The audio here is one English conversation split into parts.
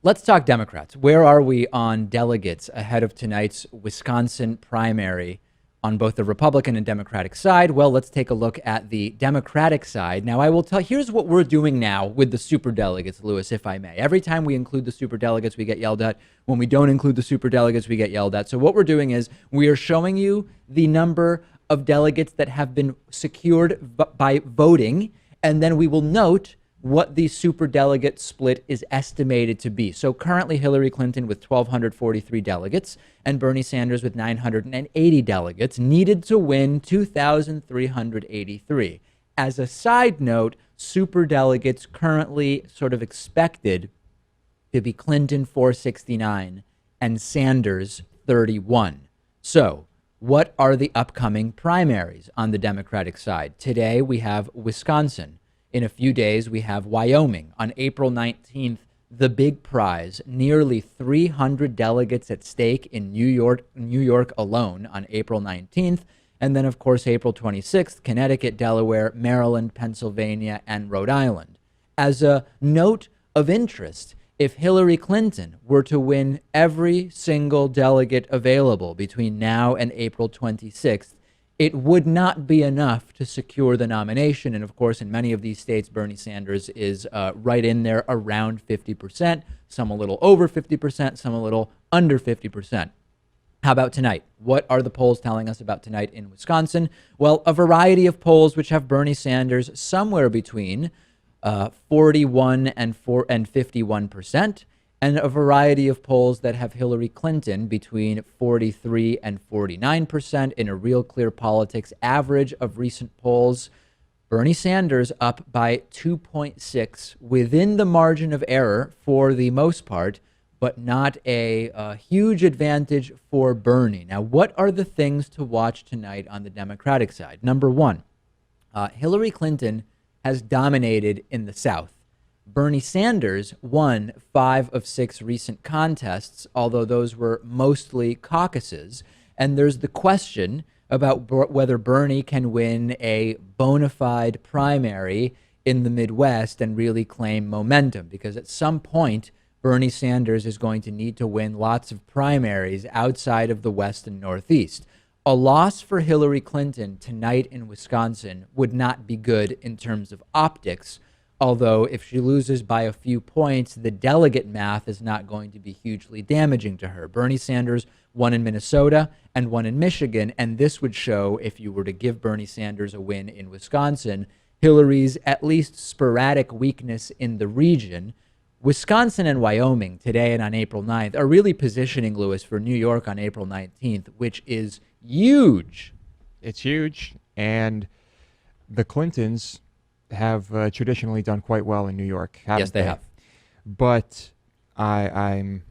Let's talk Democrats. Where are we on delegates ahead of tonight's Wisconsin primary on both the Republican and Democratic side? Well, let's take a look at the Democratic side. Now, I will tell, here's what we're doing now with the superdelegates, Lewis, if I may. Every time we include the superdelegates, we get yelled at. When we don't include the superdelegates, we get yelled at. So what we're doing is we are showing you the number of delegates that have been secured by voting, and then we will note what the superdelegate split is estimated to be. So currently Hillary Clinton with 1,243 delegates and Bernie Sanders with 980 delegates needed to win 2,383. As a side note, superdelegates currently sort of expected to be Clinton 469 and Sanders 31. So what are the upcoming primaries on the Democratic side? Today we have Wisconsin. In a few days, we have Wyoming. On April 19th, the big prize, nearly 300 delegates at stake in New York alone on April 19th. And then, of course, April 26th, Connecticut, Delaware, Maryland, Pennsylvania, and Rhode Island. As a note of interest, if Hillary Clinton were to win every single delegate available between now and April 26th, it would not be enough to secure the nomination. And of course, in many of these states, Bernie Sanders is right in there around 50%, some a little over 50%, some a little under 50%. How about tonight? What are the polls telling us about tonight in Wisconsin? Well, a variety of polls which have Bernie Sanders somewhere between 41 and 51%. And a variety of polls that have Hillary Clinton between 43 and 49% in a Real Clear Politics average of recent polls. Bernie Sanders up by 2.6 within the margin of error for the most part, but not a huge advantage for Bernie. Now, what are the things to watch tonight on the Democratic side? Number one, Hillary Clinton has dominated in the South. Bernie Sanders won 5 of 6 recent contests, although those were mostly caucuses. And there's the question about whether Bernie can win a bona fide primary in the Midwest and really claim momentum, because at some point, Bernie Sanders is going to need to win lots of primaries outside of the West and Northeast. A loss for Hillary Clinton tonight in Wisconsin would not be good in terms of optics. Although if she loses by a few points, the delegate math is not going to be hugely damaging to her. Bernie Sanders won in Minnesota and won in Michigan, and this would show, if you were to give Bernie Sanders a win in Wisconsin, Hillary's at least sporadic weakness in the region. Wisconsin and Wyoming today and on April 9th are really positioning Lewis for New York on April 19th, which is huge. It's huge, and the Clintons have traditionally done quite well in New York. Yes, they have. But I'm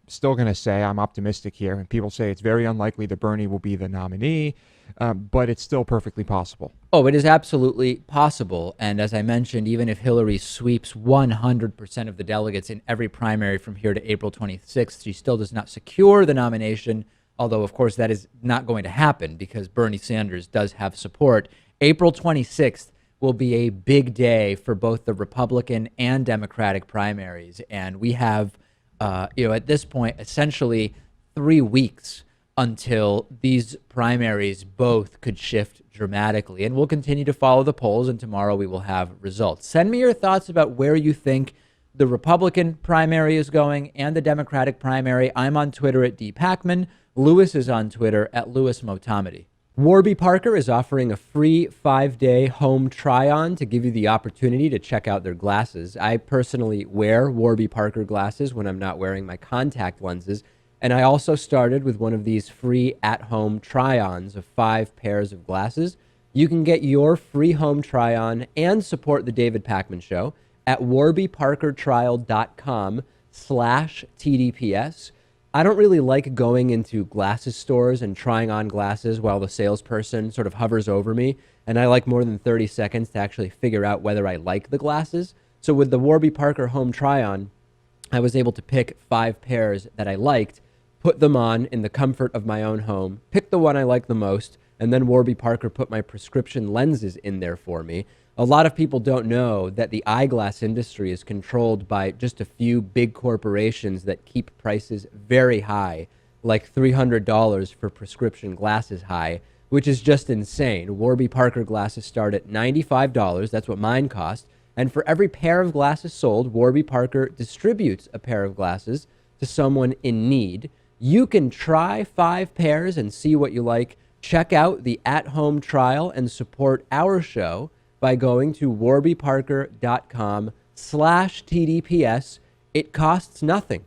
still going to say I'm optimistic here. And people say it's very unlikely that Bernie will be the nominee, but it's still perfectly possible. Oh, it is absolutely possible. And as I mentioned, even if Hillary sweeps 100% of the delegates in every primary from here to April 26th, she still does not secure the nomination, although, of course, that is not going to happen because Bernie Sanders does have support. April 26th will be a big day for both the Republican and Democratic primaries. And we have, at this point, essentially 3 weeks until these primaries both could shift dramatically. And we'll continue to follow the polls, and tomorrow we will have results. Send me your thoughts about where you think the Republican primary is going and the Democratic primary. I'm on Twitter at @Pakman. Lewis is on Twitter at @LewisMotamedy. Warby Parker is offering a free 5-day home try-on to give you the opportunity to check out their glasses. I personally wear Warby Parker glasses when I'm not wearing my contact lenses, and I also started with one of these free at-home try-ons of 5 pairs of glasses. You can get your free home try-on and support the David Pakman Show at warbyparkertrial.com/TDPS. I don't really like going into glasses stores and trying on glasses while the salesperson sort of hovers over me, and I like more than 30 seconds to actually figure out whether I like the glasses. So with the Warby Parker home try-on, I was able to pick 5 pairs that I liked, put them on in the comfort of my own home, pick the one I like the most, and then Warby Parker put my prescription lenses in there for me. A lot of people don't know that the eyeglass industry is controlled by just a few big corporations that keep prices very high, like $300 for prescription glasses high, which is just insane. Warby Parker glasses start at $95. That's what mine cost. And for every pair of glasses sold, Warby Parker distributes a pair of glasses to someone in need. You can try 5 pairs and see what you like. Check out the at-home trial and support our show by going to warbyparker.com/TDPS. It costs nothing.